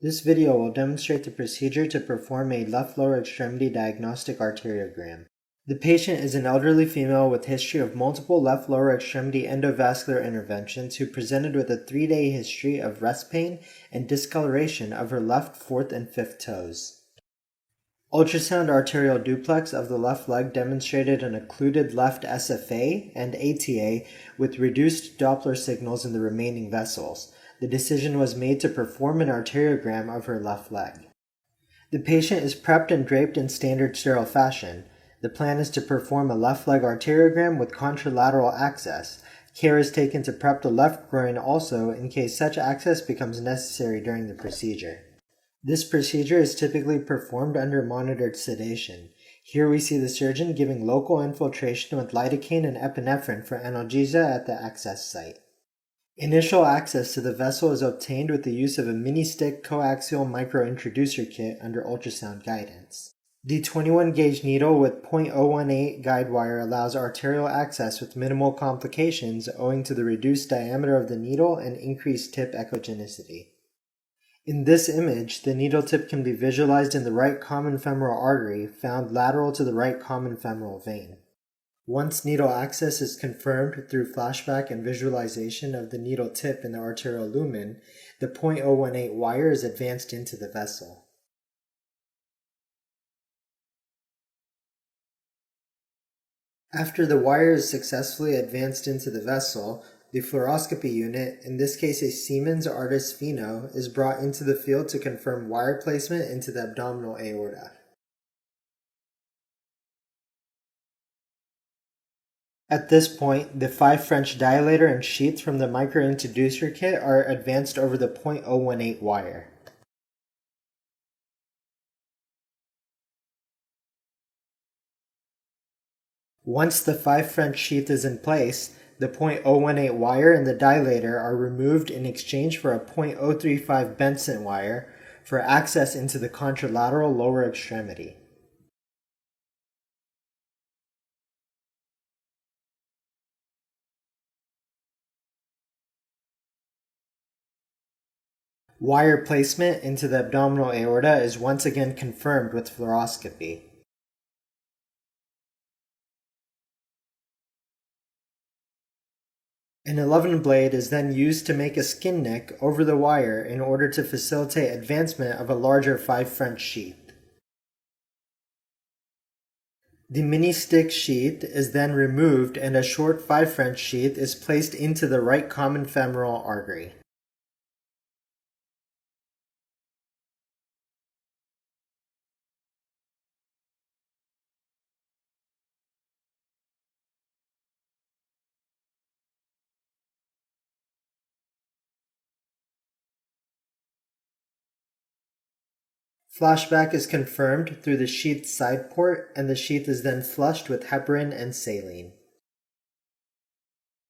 This video will demonstrate the procedure to perform a left lower extremity diagnostic arteriogram. The patient is an elderly female with history of multiple left lower extremity endovascular interventions who presented with a 3-day history of rest pain and discoloration of her left 4th and 5th toes. Ultrasound arterial duplex of the left leg demonstrated an occluded left SFA and ATA with reduced Doppler signals in the remaining vessels. The decision was made to perform an arteriogram of her left leg. The patient is prepped and draped in standard sterile fashion. The plan is to perform a left leg arteriogram with contralateral access. Care is taken to prep the left groin also in case such access becomes necessary during the procedure. This procedure is typically performed under monitored sedation. Here we see the surgeon giving local infiltration with lidocaine and epinephrine for analgesia at the access site. Initial access to the vessel is obtained with the use of a mini-stick coaxial micro-introducer kit under ultrasound guidance. The 21-gauge needle with .018 guide wire allows arterial access with minimal complications owing to the reduced diameter of the needle and increased tip echogenicity. In this image, the needle tip can be visualized in the right common femoral artery found lateral to the right common femoral vein. Once needle access is confirmed through flashback and visualization of the needle tip in the arterial lumen, the .018 wire is advanced into the vessel. After the wire is successfully advanced into the vessel, the fluoroscopy unit, in this case a Siemens Artis Pheno, is brought into the field to confirm wire placement into the abdominal aorta. At this point, the 5 French dilator and sheath from the micro-introducer kit are advanced over the .018 wire. Once the 5 French sheath is in place, the .018 wire and the dilator are removed in exchange for a .035 Benson wire for access into the contralateral lower extremity. Wire placement into the abdominal aorta is once again confirmed with fluoroscopy. An 11 blade is then used to make a skin nick over the wire in order to facilitate advancement of a larger 5 French sheath. The mini-stick sheath is then removed and a short 5 French sheath is placed into the right common femoral artery. Flashback is confirmed through the sheath side port, and the sheath is then flushed with heparin and saline.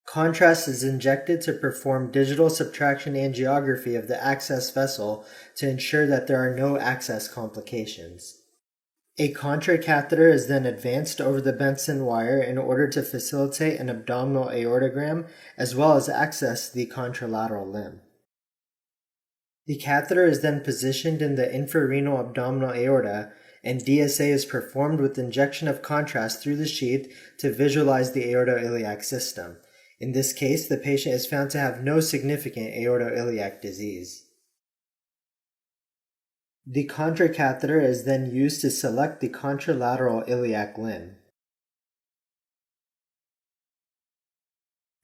Contrast is injected to perform digital subtraction angiography of the access vessel to ensure that there are no access complications. A contracatheter is then advanced over the Benson wire in order to facilitate an abdominal aortogram as well as access the contralateral limb. The catheter is then positioned in the infrarenal abdominal aorta, and DSA is performed with injection of contrast through the sheath to visualize the aortoiliac system. In this case, the patient is found to have no significant aortoiliac disease. The contracatheter is then used to select the contralateral iliac limb.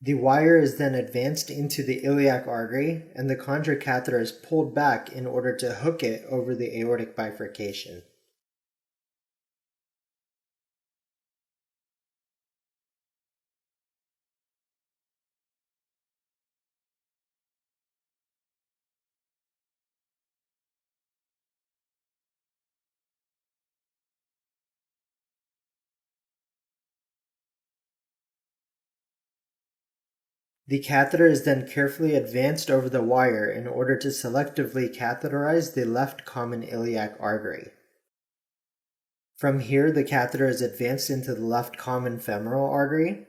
The wire is then advanced into the iliac artery, and the contracatheter is pulled back in order to hook it over the aortic bifurcation. The catheter is then carefully advanced over the wire in order to selectively catheterize the left common iliac artery. From here, the catheter is advanced into the left common femoral artery,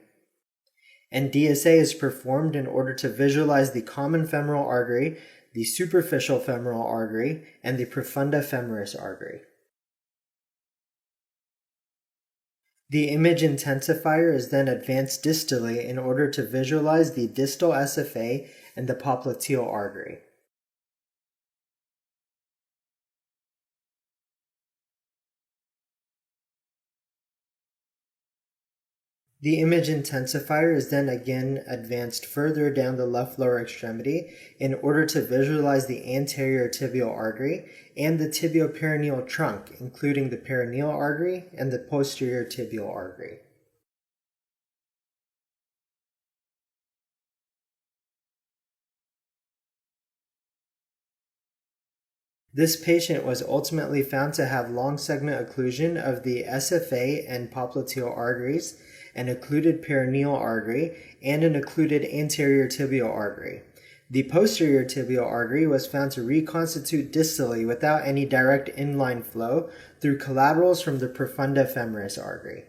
and DSA is performed in order to visualize the common femoral artery, the superficial femoral artery, and the profunda femoris artery. The image intensifier is then advanced distally in order to visualize the distal SFA and the popliteal artery. The image intensifier is then again advanced further down the left lower extremity in order to visualize the anterior tibial artery and the tibioperineal trunk, including the perineal artery and the posterior tibial artery. This patient was ultimately found to have long segment occlusion of the SFA and popliteal arteries, an occluded perineal artery, and an occluded anterior tibial artery. The posterior tibial artery was found to reconstitute distally without any direct inline flow through collaterals from the profunda femoris artery.